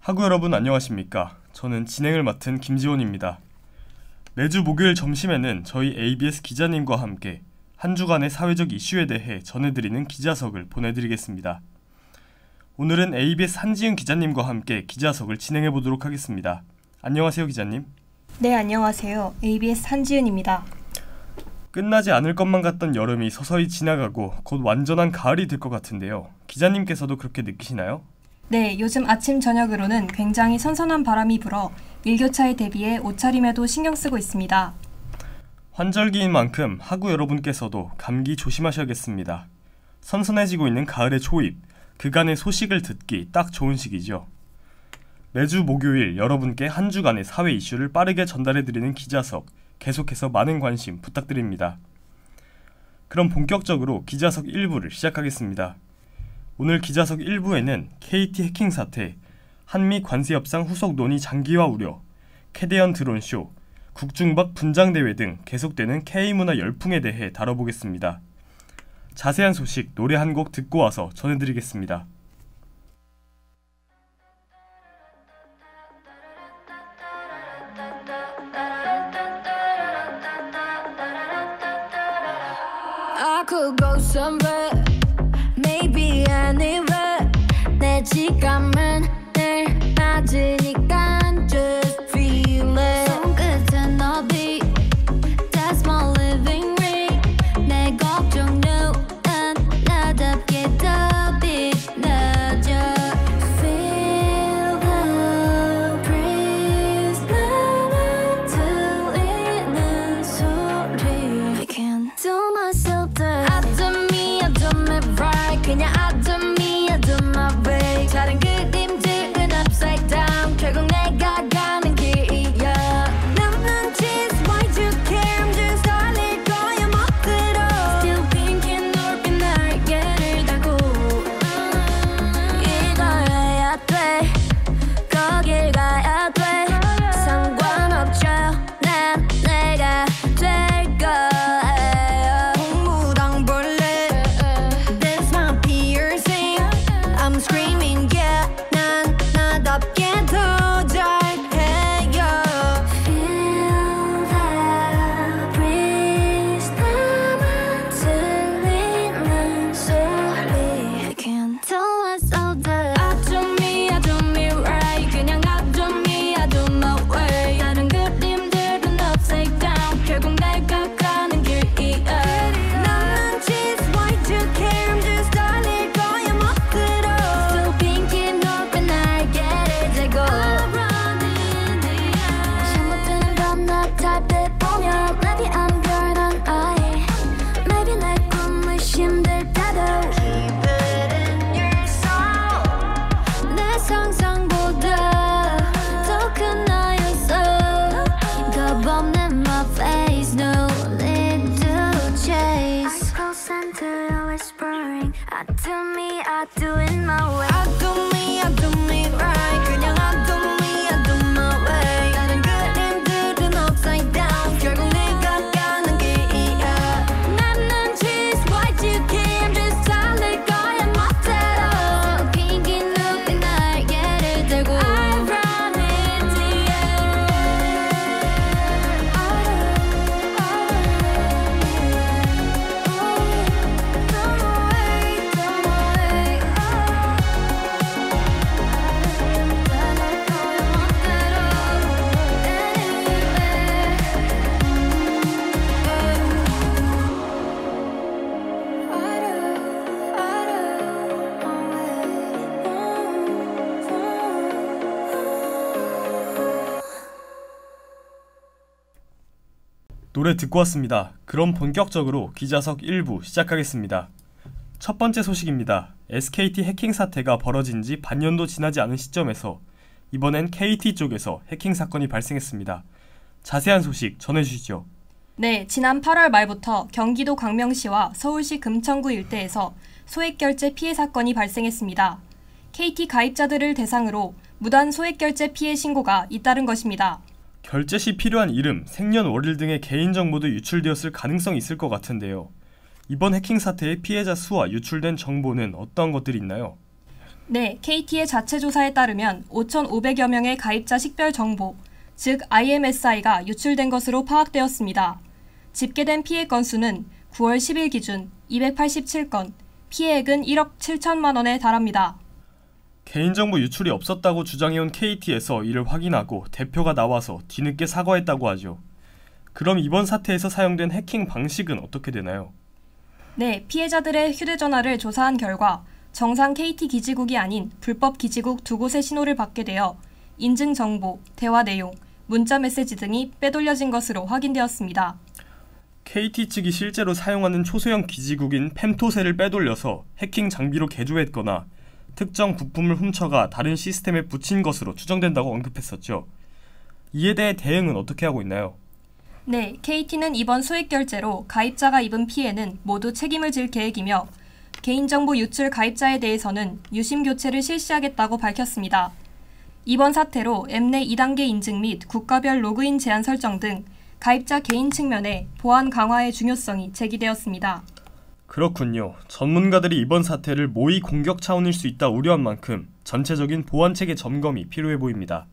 하구 여러분 안녕하십니까? 저는 진행을 맡은 김지원입니다. 매주 목요일 점심에는 저희 ABS 기자님과 함께 한 주간의 사회적 이슈에 대해 전해드리는 기자석을 보내드리겠습니다. 오늘은 ABS 한지은 기자님과 함께 기자석을 진행해보도록 하겠습니다. 안녕하세요, 기자님. 네, 안녕하세요. ABS 한지은입니다. 끝나지 않을 것만 같던 여름이 서서히 지나가고 곧 완전한 가을이 될 것 같은데요. 기자님께서도 그렇게 느끼시나요? 네, 요즘 아침 저녁으로는 굉장히 선선한 바람이 불어 일교차에 대비해 옷차림에도 신경 쓰고 있습니다. 환절기인 만큼 하구 여러분께서도 감기 조심하셔야겠습니다. 선선해지고 있는 가을의 초입, 그간의 소식을 듣기 딱 좋은 시기죠. 매주 목요일 여러분께 한 주간의 사회 이슈를 빠르게 전달해드리는 기자석, 계속해서 많은 관심 부탁드립니다. 그럼 본격적으로 기자석 1부를 시작하겠습니다. 오늘 기자석 1부에는 KT 해킹 사태, 한미 관세 협상 후속 논의 장기화 우려, 캐대언 드론쇼, 국중박 분장대회 등 계속되는 K문화 열풍에 대해 다뤄보겠습니다. 자세한 소식 노래 한 곡 듣고 와서 전해드리겠습니다. I could go somewhere, maybe anywhere. 내 지갑은 늘 맞으니까 just feel it. 손끝은 어디, that's my living ring. 내 걱정은 나답게 더 빛나죠. Feel the breeze, 나만 들리는 소리. I can't do myself that. I do me right. 그냥 I do me, I do my way. 다른 그림들은 upside down. 결국 내가 가는 길이야. 남는 cheese, why do you care? I'm just 달릴 거야 멋대로. Still thinking 넓은 날개를 달고 이걸 해야 돼, 거길 가야 돼. 상관없죠, 난 내가 될 거예요. 동무당벌레, that's my piercing. I'm screaming, yeah, 난 나답게 더 잘해요. Feel that breeze, 나만 들리는 소리. I can't tell myself that. I do me right. 그냥 I do me, I do my way. 다른 그림들은 upside down. 결국 내가 가는 길이야. 남는 cheese, why do you care? I'm just 달릴 거야 멋대로. Still thinking 높은 날개를 들고 잘못되는 밤낮 달빛 보면 Maybe I'm good on eye. Maybe 내 꿈을 힘들다도 Keep it in your soul. 내 상상보다 더 큰 나였어. 겁없는 my face, no need to chase. I close and to whispering. I do me, I do it my way. I do me right. 그냥 I do me, I do my way. 다른 그림들은 upside down. 결국 내가 가는 길이야. 남는 cheese, why do you care? I'm just 달릴 거야 멋대로. 핑계 높은 날개를 들고 I run in the 노래 듣고 왔습니다. 그럼 본격적으로 기자석 1부 시작하겠습니다. 첫 번째 소식입니다. SKT 해킹 사태가 벌어진 지 반년도 지나지 않은 시점에서 이번엔 KT 쪽에서 해킹 사건이 발생했습니다. 자세한 소식 전해주시죠. 네, 지난 8월 말부터 경기도 광명시와 서울시 금천구 일대에서 소액결제 피해 사건이 발생했습니다. KT 가입자들을 대상으로 무단 소액결제 피해 신고가 잇따른 것입니다. 결제 시 필요한 이름, 생년월일 등의 개인정보도 유출되었을 가능성이 있을 것 같은데요. 이번 해킹 사태의 피해자 수와 유출된 정보는 어떤 것들이 있나요? 네, KT의 자체 조사에 따르면 5,500여 명의 가입자 식별 정보, 즉 IMSI가 유출된 것으로 파악되었습니다. 집계된 피해 건수는 9월 10일 기준 287건, 피해액은 1억 7천만 원에 달합니다. 개인정보 유출이 없었다고 주장해온 KT에서 이를 확인하고 대표가 나와서 뒤늦게 사과했다고 하죠. 그럼 이번 사태에서 사용된 해킹 방식은 어떻게 되나요? 네, 피해자들의 휴대전화를 조사한 결과 정상 KT 기지국이 아닌 불법 기지국 두 곳의 신호를 받게 되어 인증 정보, 대화 내용, 문자 메시지 등이 빼돌려진 것으로 확인되었습니다. KT 측이 실제로 사용하는 초소형 기지국인 펨토셀을 빼돌려서 해킹 장비로 개조했거나 특정 부품을 훔쳐가 다른 시스템에 붙인 것으로 추정된다고 언급했었죠. 이에 대해 대응은 어떻게 하고 있나요? 네, KT는 이번 소액 결제로 가입자가 입은 피해는 모두 책임을 질 계획이며 개인정보 유출 가입자에 대해서는 유심 교체를 실시하겠다고 밝혔습니다. 이번 사태로 앱 내 2단계 인증 및 국가별 로그인 제한 설정 등 가입자 개인 측면에 보안 강화의 중요성이 제기되었습니다. 그렇군요. 전문가들이 이번 사태를 모의 공격 차원일 수 있다 우려한 만큼 전체적인 보안체계 점검이 필요해 보입니다.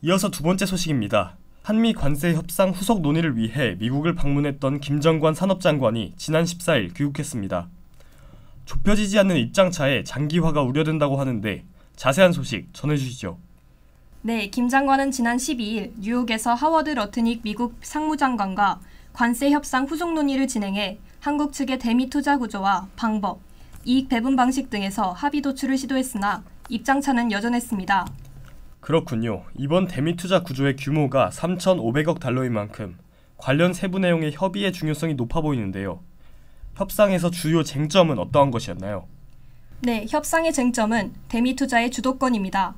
이어서 두 번째 소식입니다. 한미 관세 협상 후속 논의를 위해 미국을 방문했던 김정관 산업장관이 지난 14일 귀국했습니다. 좁혀지지 않는 입장차에 장기화가 우려된다고 하는데 자세한 소식 전해주시죠. 네, 김 장관은 지난 12일 뉴욕에서 하워드 러트닉 미국 상무장관과 관세 협상 후속 논의를 진행해 한국 측의 대미 투자 구조와 방법, 이익 배분 방식 등에서 합의 도출을 시도했으나 입장차는 여전했습니다. 그렇군요. 이번 대미 투자 구조의 규모가 3,500억 달러인 만큼 관련 세부 내용의 협의의 중요성이 높아 보이는데요. 협상에서 주요 쟁점은 어떠한 것이었나요? 네, 협상의 쟁점은 대미 투자의 주도권입니다.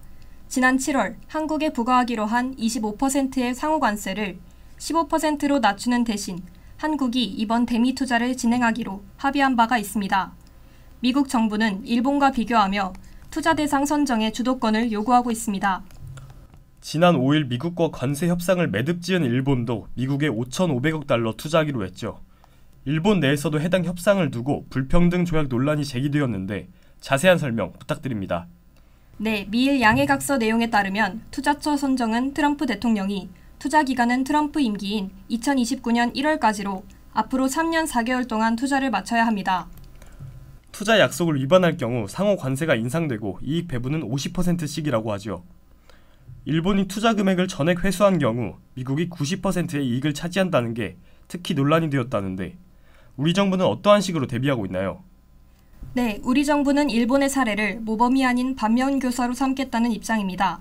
지난 7월 한국에 부과하기로 한 25%의 상호 관세를 15%로 낮추는 대신 한국이 이번 대미 투자를 진행하기로 합의한 바가 있습니다. 미국 정부는 일본과 비교하며 투자 대상 선정의 주도권을 요구하고 있습니다. 지난 5일 미국과 관세 협상을 매듭지은 일본도 미국에 5,500억 달러 투자하기로 했죠. 일본 내에서도 해당 협상을 두고 불평등 조약 논란이 제기되었는데 자세한 설명 부탁드립니다. 네, 미일 양해각서 내용에 따르면 투자처 선정은 트럼프 대통령이 투자 기간은 트럼프 임기인 2029년 1월까지로 앞으로 3년 4개월 동안 투자를 마쳐야 합니다. 투자 약속을 위반할 경우 상호 관세가 인상되고 이익 배분은 50%씩이라고 하죠. 일본이 투자 금액을 전액 회수한 경우 미국이 90%의 이익을 차지한다는 게 특히 논란이 되었다는데 우리 정부는 어떠한 식으로 대비하고 있나요? 네, 우리 정부는 일본의 사례를 모범이 아닌 반면교사로 삼겠다는 입장입니다.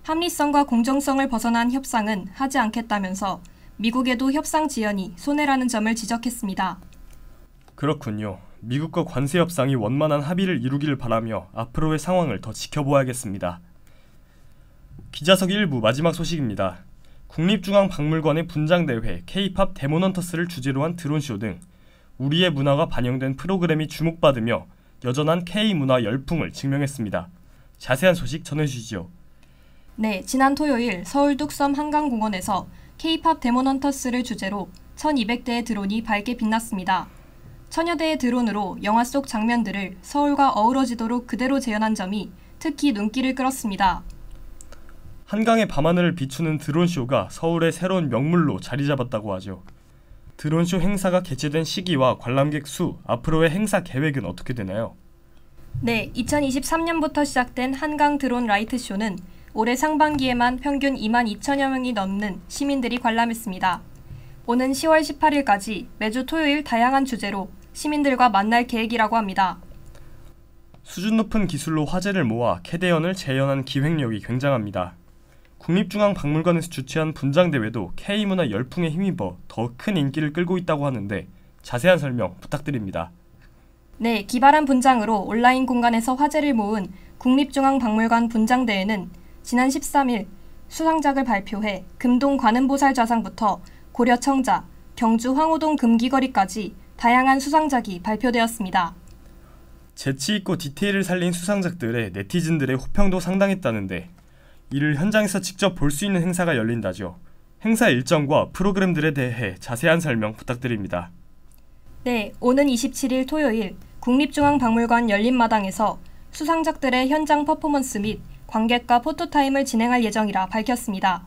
합리성과 공정성을 벗어난 협상은 하지 않겠다면서 미국에도 협상 지연이 손해라는 점을 지적했습니다. 그렇군요. 미국과 관세 협상이 원만한 합의를 이루기를 바라며 앞으로의 상황을 더 지켜보아야겠습니다. 기자석 1부 마지막 소식입니다. 국립중앙박물관의 분장대회 K-팝 데모넌터스를 주제로 한 드론쇼 등 우리의 문화가 반영된 프로그램이 주목받으며 여전한 K-문화 열풍을 증명했습니다. 자세한 소식 전해주시죠. 네, 지난 토요일 서울 뚝섬 한강공원에서 K-팝 데모넌터스를 주제로 1200대의 드론이 밝게 빛났습니다. 천여 대의 드론으로 영화 속 장면들을 서울과 어우러지도록 그대로 재현한 점이 특히 눈길을 끌었습니다. 한강의 밤하늘을 비추는 드론쇼가 서울의 새로운 명물로 자리 잡았다고 하죠. 드론쇼 행사가 개최된 시기와 관람객 수, 앞으로의 행사 계획은 어떻게 되나요? 네, 2023년부터 시작된 한강 드론 라이트쇼는 올해 상반기에만 평균 2만 2천여 명이 넘는 시민들이 관람했습니다. 오는 10월 18일까지 매주 토요일 다양한 주제로 시민들과 만날 계획이라고 합니다. 수준 높은 기술로 화제를 모아 캐대언을 재현한 기획력이 굉장합니다. 국립중앙박물관에서 주최한 분장대회도 K문화 열풍에 힘입어 더 큰 인기를 끌고 있다고 하는데 자세한 설명 부탁드립니다. 네, 기발한 분장으로 온라인 공간에서 화제를 모은 국립중앙박물관 분장대회는 지난 13일 수상작을 발표해 금동 관음보살 좌상부터 고려 청자, 경주 황호동 금기거리까지 다양한 수상작이 발표되었습니다. 재치있고 디테일을 살린 수상작들에 네티즌들의 호평도 상당했다는데 이를 현장에서 직접 볼 수 있는 행사가 열린다죠. 행사 일정과 프로그램들에 대해 자세한 설명 부탁드립니다. 네, 오는 27일 토요일 국립중앙박물관 열린마당에서 수상작들의 현장 퍼포먼스 및 관객과 포토타임을 진행할 예정이라 밝혔습니다.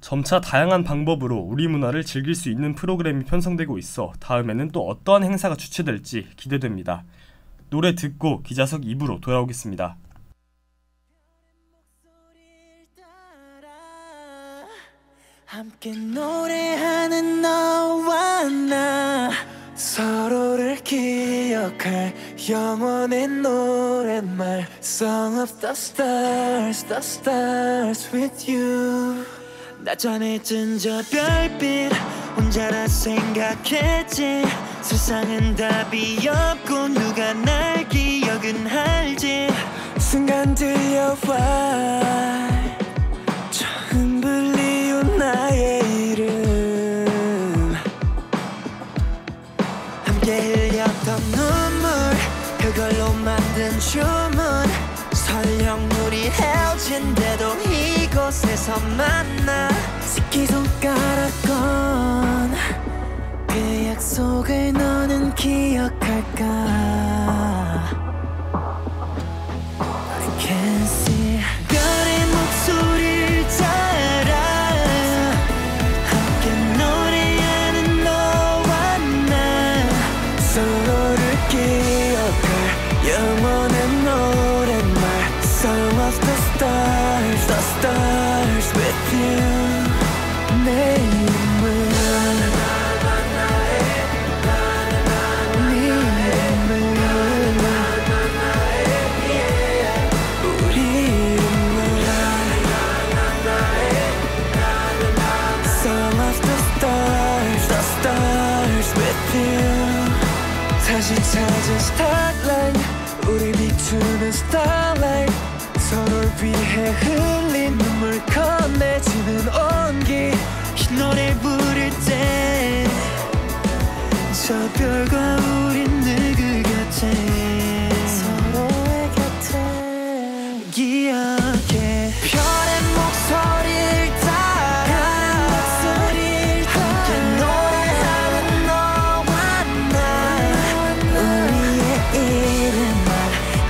점차 다양한 방법으로 우리 문화를 즐길 수 있는 프로그램이 편성되고 있어 다음에는 또 어떠한 행사가 주최될지 기대됩니다. 노래 듣고 기자석 2부로 돌아오겠습니다. 함께 노래하는 너와 나 서로를 기억할 영원의 노랫말 Song of the stars with you 나 전에 뜬 저 별빛 혼자라 생각했지 세상은 답이 없고 누가 날 기억은 할지 순간 들려와 처음 불리운 나의 이름 함께 흘렸던 눈물 그걸로 만든 주문 설령 우리 헤어진대도 이곳에서 만나 새끼손가락 건 그 약속을 너는 기억할까 I can see 별의 목소리를 따라 함께 노래하는 너와 나 서로를 기억할 영원한 노랫말 Song of the stars with you 내 이름은 다시 찾은 starlight 우리 비추는 starlight 서로를 위해 흘린 눈물 건네지는 온기 이 노래 부를 때 저 별과 우린 늘 그 곁에 서로의 곁에 기억해 별의 목소리를 따라 함께 노래하는 너와 나 우리의 이름만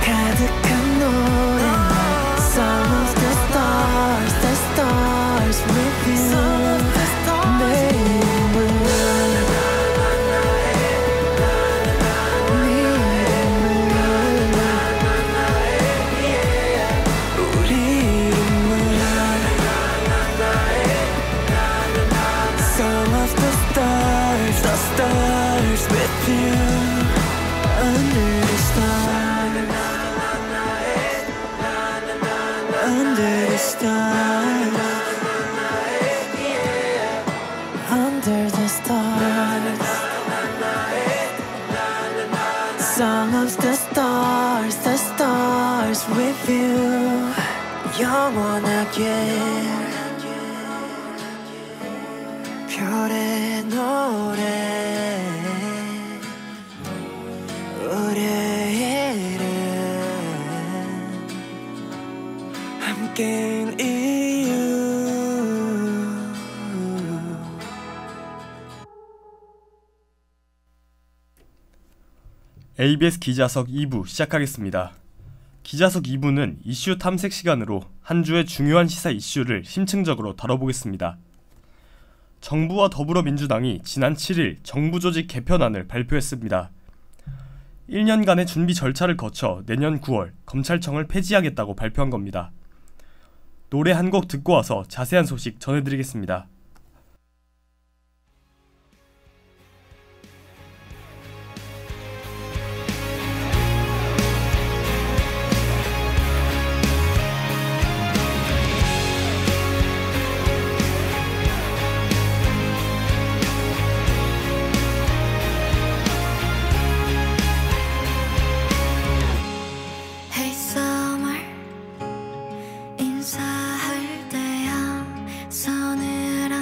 가득한 노래만 Song of the stars with you 내 이름은 stars with you under the stars under the stars under the stars Song of the stars with you 영원하게 별의 노래 우리의 이름 함께인 이유 ABS 기자석 2부 시작하겠습니다. 기자석 2부는 이슈 탐색 시간으로 한 주의 중요한 시사 이슈를 심층적으로 다뤄보겠습니다. 정부와 더불어민주당이 지난 7일 정부 조직 개편안을 발표했습니다. 1년간의 준비 절차를 거쳐 내년 9월 검찰청을 폐지하겠다고 발표한 겁니다. 노래 한 곡 듣고 와서 자세한 소식 전해드리겠습니다. Hey summer 인사할 때야 서늘한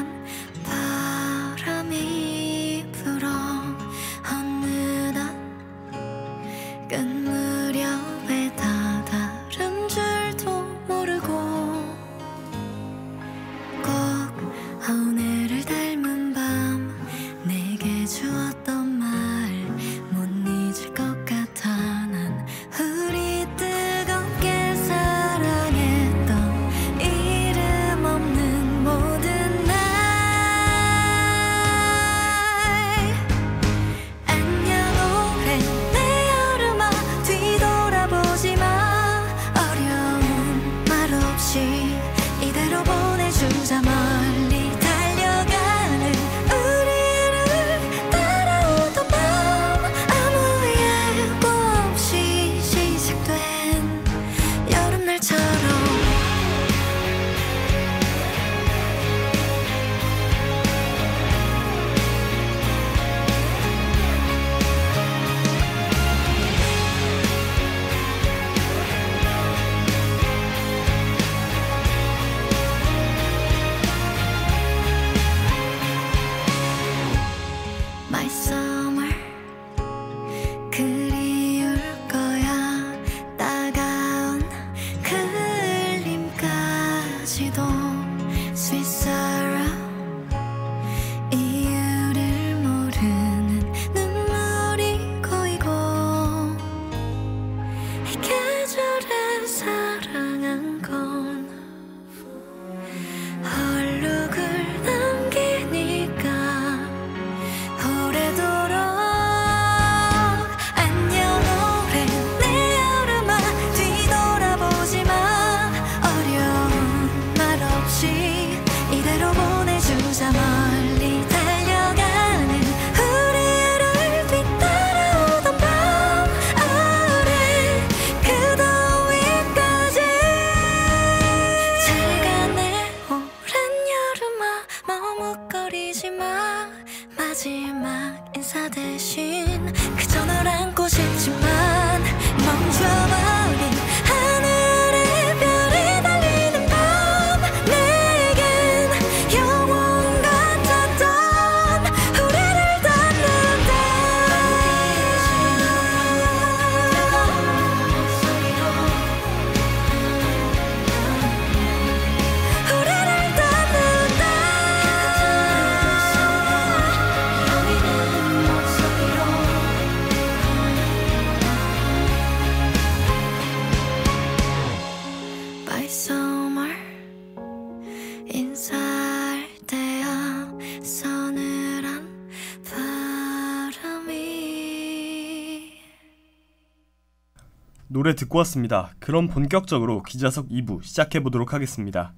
노래 듣고 왔습니다. 그럼 본격적으로 기자석 2부 시작해보도록 하겠습니다.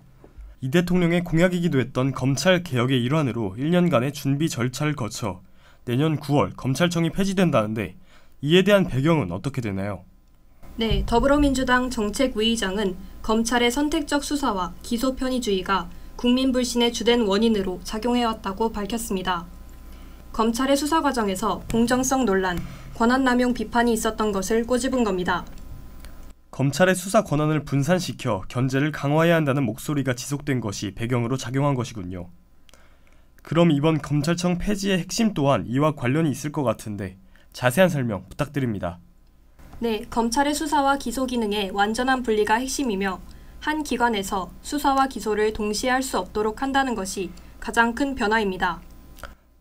이 대통령의 공약이기도 했던 검찰 개혁의 일환으로 1년간의 준비 절차를 거쳐 내년 9월 검찰청이 폐지된다는데 이에 대한 배경은 어떻게 되나요? 네, 더불어민주당 정책위의장은 검찰의 선택적 수사와 기소 편의주의가 국민 불신의 주된 원인으로 작용해왔다고 밝혔습니다. 검찰의 수사 과정에서 공정성 논란, 권한남용 비판이 있었던 것을 꼬집은 겁니다. 검찰의 수사 권한을 분산시켜 견제를 강화해야 한다는 목소리가 지속된 것이 배경으로 작용한 것이군요. 그럼 이번 검찰청 폐지의 핵심 또한 이와 관련이 있을 것 같은데 자세한 설명 부탁드립니다. 네, 검찰의 수사와 기소 기능의 완전한 분리가 핵심이며 한 기관에서 수사와 기소를 동시에 할 수 없도록 한다는 것이 가장 큰 변화입니다.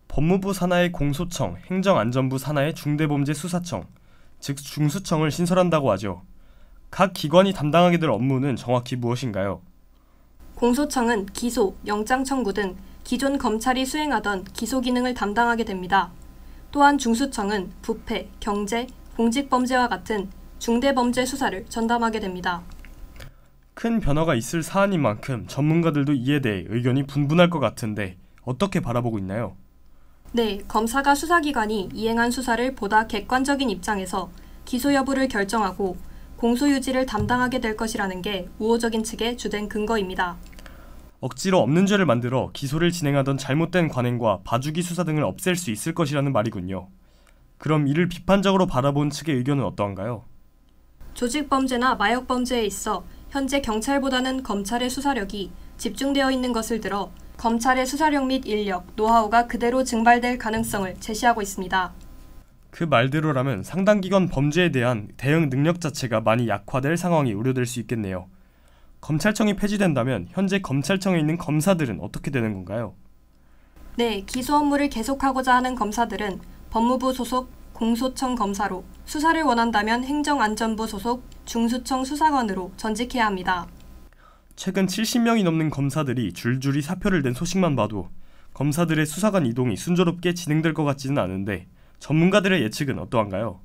법무부 산하의 공소청, 행정안전부 산하의 중대범죄수사청, 즉 중수청을 신설한다고 하죠. 각 기관이 담당하게 될 업무는 정확히 무엇인가요? 공소청은 기소, 영장 청구 등 기존 검찰이 수행하던 기소 기능을 담당하게 됩니다. 또한 중수청은 부패, 경제, 공직범죄와 같은 중대범죄 수사를 전담하게 됩니다. 큰 변화가 있을 사안인 만큼 전문가들도 이에 대해 의견이 분분할 것 같은데 어떻게 바라보고 있나요? 네, 검사가 수사기관이 이행한 수사를 보다 객관적인 입장에서 기소 여부를 결정하고 공소 유지를 담당하게 될 것이라는 게 우호적인 측의 주된 근거입니다. 억지로 없는 죄를 만들어 기소를 진행하던 잘못된 관행과 봐주기 수사 등을 없앨 수 있을 것이라는 말이군요. 그럼 이를 비판적으로 바라본 측의 의견은 어떠한가요? 조직범죄나 마약범죄에 있어 현재 경찰보다는 검찰의 수사력이 집중되어 있는 것을 들어 검찰의 수사력 및 인력, 노하우가 그대로 증발될 가능성을 제시하고 있습니다. 그 말대로라면 상당 기간 범죄에 대한 대응 능력 자체가 많이 약화될 상황이 우려될 수 있겠네요. 검찰청이 폐지된다면 현재 검찰청에 있는 검사들은 어떻게 되는 건가요? 네, 기소 업무를 계속하고자 하는 검사들은 법무부 소속 공소청 검사로, 수사를 원한다면 행정안전부 소속 중수청 수사관으로 전직해야 합니다. 최근 70명이 넘는 검사들이 줄줄이 사표를 낸 소식만 봐도 검사들의 수사관 이동이 순조롭게 진행될 것 같지는 않은데 전문가들의 예측은 어떠한가요?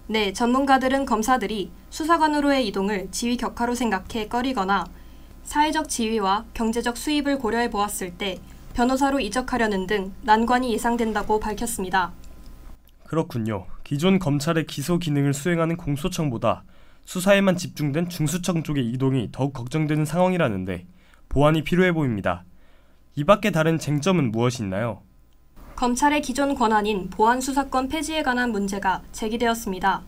네, 전문가들은 검사들이 수사관으로의 이동을 지위 격하로 생각해 꺼리거나 사회적 지위와 경제적 수입을 고려해 보았을 때 변호사로 이적하려는 등 난관이 예상된다고 밝혔습니다. 그렇군요. 기존 검찰의 기소 기능을 수행하는 공소청보다 수사에만 집중된 중수청 쪽의 이동이 더욱 걱정되는 상황이라는데 보완이 필요해 보입니다. 이 밖에 다른 쟁점은 무엇이 있나요? 검찰의 기존 권한인 보안수사권 폐지에 관한 문제가 제기되었습니다.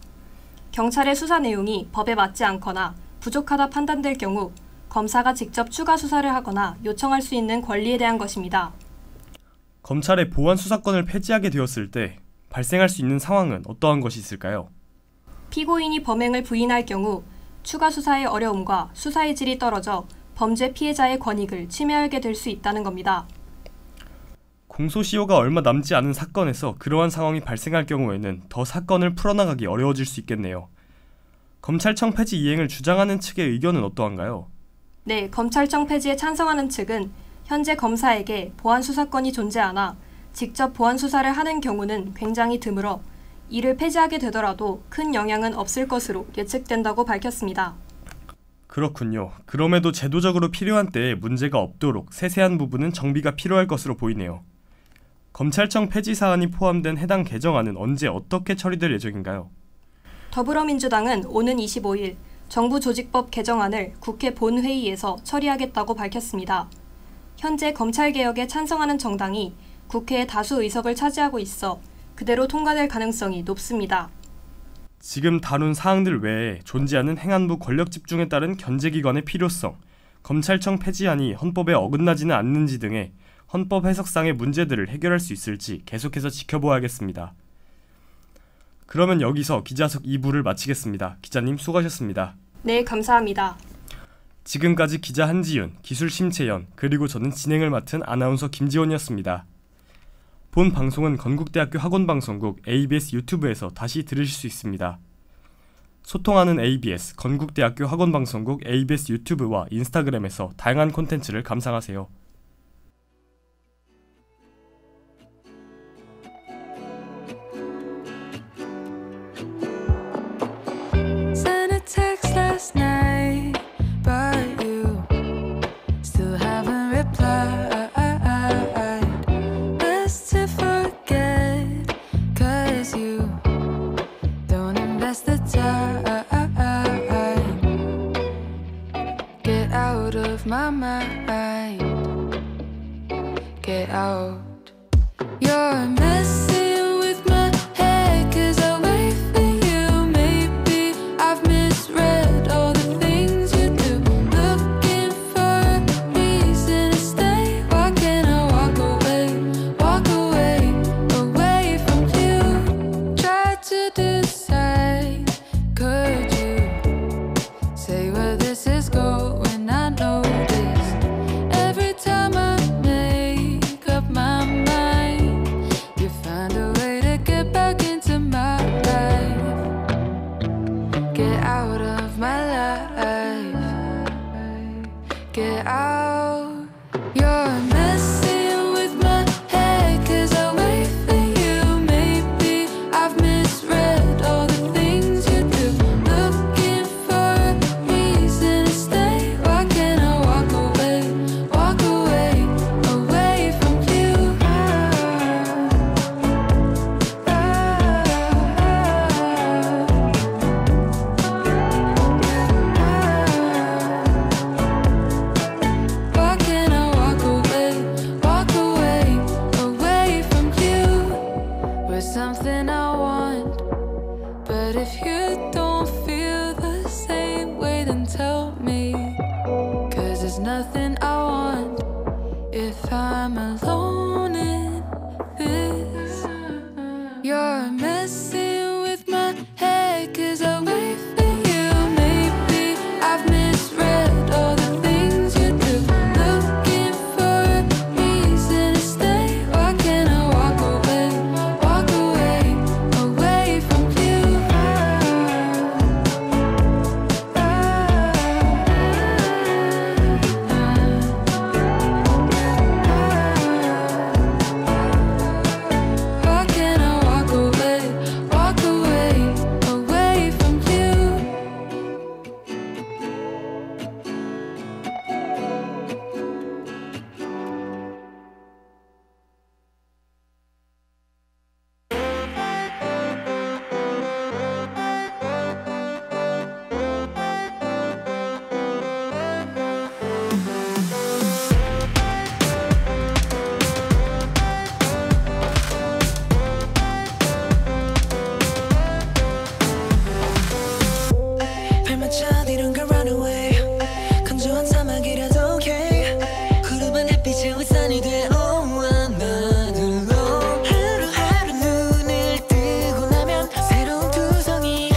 경찰의 수사 내용이 법에 맞지 않거나 부족하다 판단될 경우 검사가 직접 추가 수사를 하거나 요청할 수 있는 권리에 대한 것입니다. 검찰의 보안수사권을 폐지하게 되었을 때 발생할 수 있는 상황은 어떠한 것이 있을까요? 피고인이 범행을 부인할 경우 추가 수사의 어려움과 수사의 질이 떨어져 범죄 피해자의 권익을 침해하게 될 수 있다는 겁니다. 공소시효가 얼마 남지 않은 사건에서 그러한 상황이 발생할 경우에는 더 사건을 풀어나가기 어려워질 수 있겠네요. 검찰청 폐지 이행을 주장하는 측의 의견은 어떠한가요? 네, 검찰청 폐지에 찬성하는 측은 현재 검사에게 보안수사권이 존재하나 직접 보안수사를 하는 경우는 굉장히 드물어 이를 폐지하게 되더라도 큰 영향은 없을 것으로 예측된다고 밝혔습니다. 그렇군요. 그럼에도 제도적으로 필요한 때에 문제가 없도록 세세한 부분은 정비가 필요할 것으로 보이네요. 검찰청 폐지 사안이 포함된 해당 개정안은 언제 어떻게 처리될 예정인가요? 더불어민주당은 오는 25일 정부조직법 개정안을 국회 본회의에서 처리하겠다고 밝혔습니다. 현재 검찰개혁에 찬성하는 정당이 국회의 다수 의석을 차지하고 있어 그대로 통과될 가능성이 높습니다. 지금 다룬 사항들 외에 존재하는 행안부 권력 집중에 따른 견제기관의 필요성, 검찰청 폐지안이 헌법에 어긋나지는 않는지 등의 헌법 해석상의 문제들을 해결할 수 있을지 계속해서 지켜보아야겠습니다. 그러면 여기서 기자석 2부를 마치겠습니다. 기자님 수고하셨습니다. 네, 감사합니다. 지금까지 기자 한지윤, 기술 심채연, 그리고 저는 진행을 맡은 아나운서 김지원이었습니다. 본 방송은 건국대학교 학원방송국 ABS 유튜브에서 다시 들으실 수 있습니다. 소통하는 ABS, 건국대학교 학원방송국 ABS 유튜브와 인스타그램에서 다양한 콘텐츠를 감상하세요. 사랑 pass the time. Get out of my mind. Get out. You're messing with my head, 'cause I wait for you. Maybe I've misread all the things you do. Looking for a reason to stay. Why can't I walk away from you? Try to decide, could you say where this is going? I notice every time I make up my mind, you find a way to get back into my life. Get out of my life. Get out. You're messing with my head, 'cause I wait for you. Maybe I've misread all the things you do. Looking for a reason to stay. Why can't I walk away from you? Why can't I walk away from you? We're something I want, but if you don't feel the same way, then tell me. 'Cause there's nothing I want if I'm alone in this. You're messing with my head, 'cause I wait for you. Maybe I've misread all the things you do. Looking for a reason to stay. Why can't I walk away from you? Why can't I walk away from you? 발만 차디른 걸 run away. 건조한 사막이라도 okay. 구름은 햇빛의 우산이 돼. Oh, 나들로 하루하루 눈을 뜨고 나면 새로운 두성이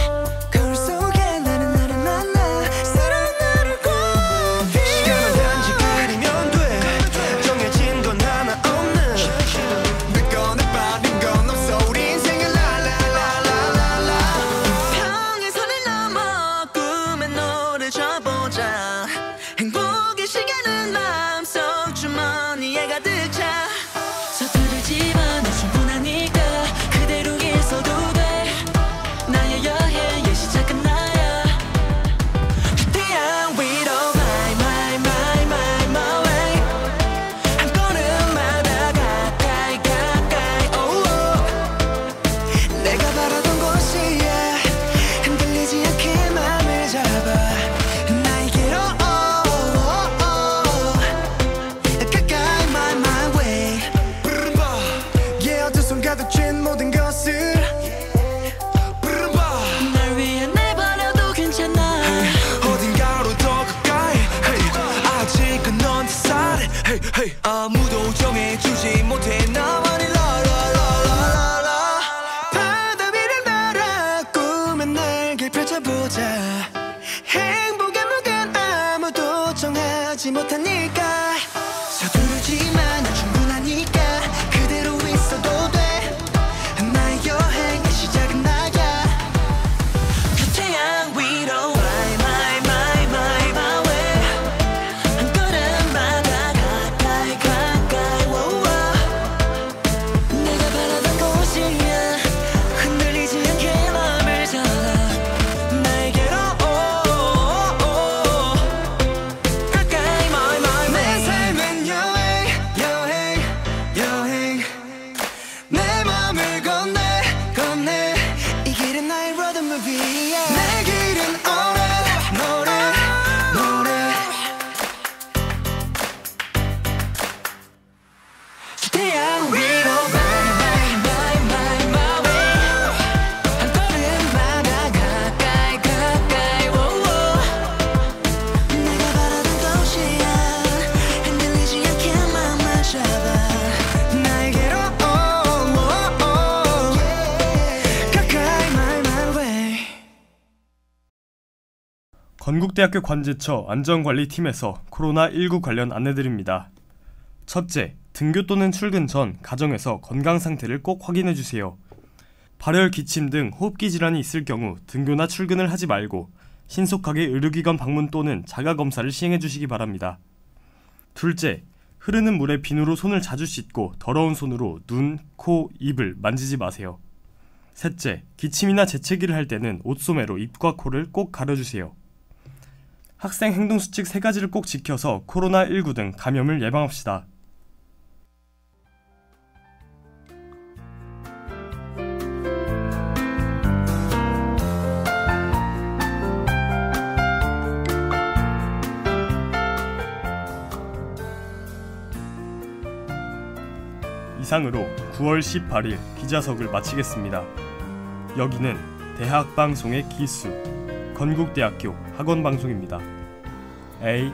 거울 속에 나는 나를 만나. 새로운 나를 꽃피. 시간은 단지 그리면 돼. 정해진 건 하나 없는. 내 꺼내 빠진 건 없어. 우리 인생을 라라라라라라. 평의 선을 넘어 꿈에 노래 져보자. 행복의 시계는 마음속 주머니에 가득 차. 서두르지만 난 충분하니까 그대로 있어도 돼. 나의 여행의 시작은 나야. 저 태양 위로 my way. 한 걸음마다 가까이 oh, oh. 내가 바라던 곳이야. 흔들리지 않게 맘을 잡아. 나에게로 가까이 my way. Yeah, 어두 손 가득 쥔 모든 것을 날 위해 내버려도 괜찮아. 어딘가로 더 가까이. 아직은 넌 살해. 아무도 정해주지 못해 나만이 라라라라라. 바다 위를 날아 꿈의 날개 펼쳐보자. 행복의 무게는 아무도 정하지 못하니까. 서두르지만 난 충분하니까 그대로 있어도 돼. 나의 여행의 시작은 나야. 저 태양 위로 my way. 한 걸음마다 가까이 oh, oh. 내가 바라던 곳이야. 흔들리지 않게 맘을 잡아. 나에게로 가까이 my 건국대학교 관제처 안전관리팀에서 코로나19 관련 안내드립니다. 첫째, 등교 또는 출근 전 가정에서 건강 상태를 꼭 확인해주세요. 발열, 기침 등 호흡기 질환이 있을 경우 등교나 출근을 하지 말고 신속하게 의료기관 방문 또는 자가검사를 시행해주시기 바랍니다. 둘째, 흐르는 물에 비누로 손을 자주 씻고 더러운 손으로 눈, 코, 입을 만지지 마세요. 셋째, 기침이나 재채기를 할 때는 옷소매로 입과 코를 꼭 가려주세요. 학생 행동수칙 3가지를 꼭 지켜서 코로나19 등 감염을 예방합시다. 이상으로 9월 18일 기자석을 마치겠습니다. 여기는 대학방송의 기수, 건국대학교 학원방송입니다. ABS